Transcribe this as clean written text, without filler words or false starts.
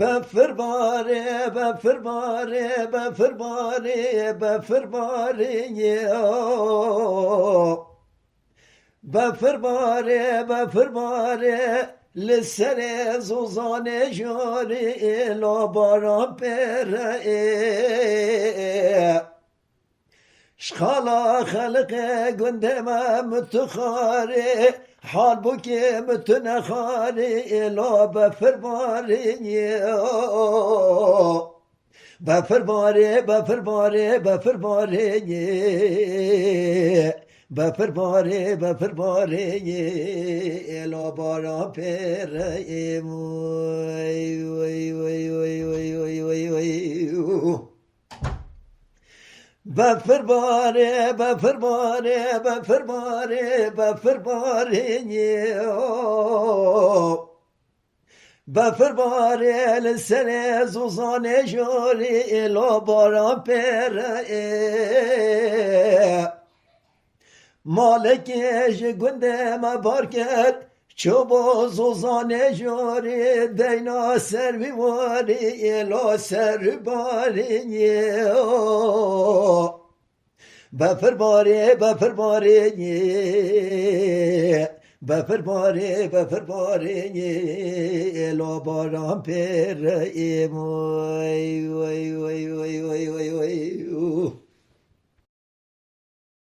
بفر باره بفر باره بفر باره بفر باره بفر باره بفر باره لسر زوزان جاری لا باران پره شخالا خلق گنده ما متخاره حال بو که متنخاره لا بفر باره بفر باره بفر باره بفر باره بفر باره بفر باره لا بارا پر وی وی وی وی وی وی وی وی بفر باره بفر باره بفر باره بفر باره بفر باره لسر زوزان جوری لا باران پر مالکش گنده ما بار کرد چوبو زوزان جوری دینا سر بیواری لا سر باری بفر باره بفر باره بفر باره بفر باره لا باران پر وی وی وی وی وی وی وی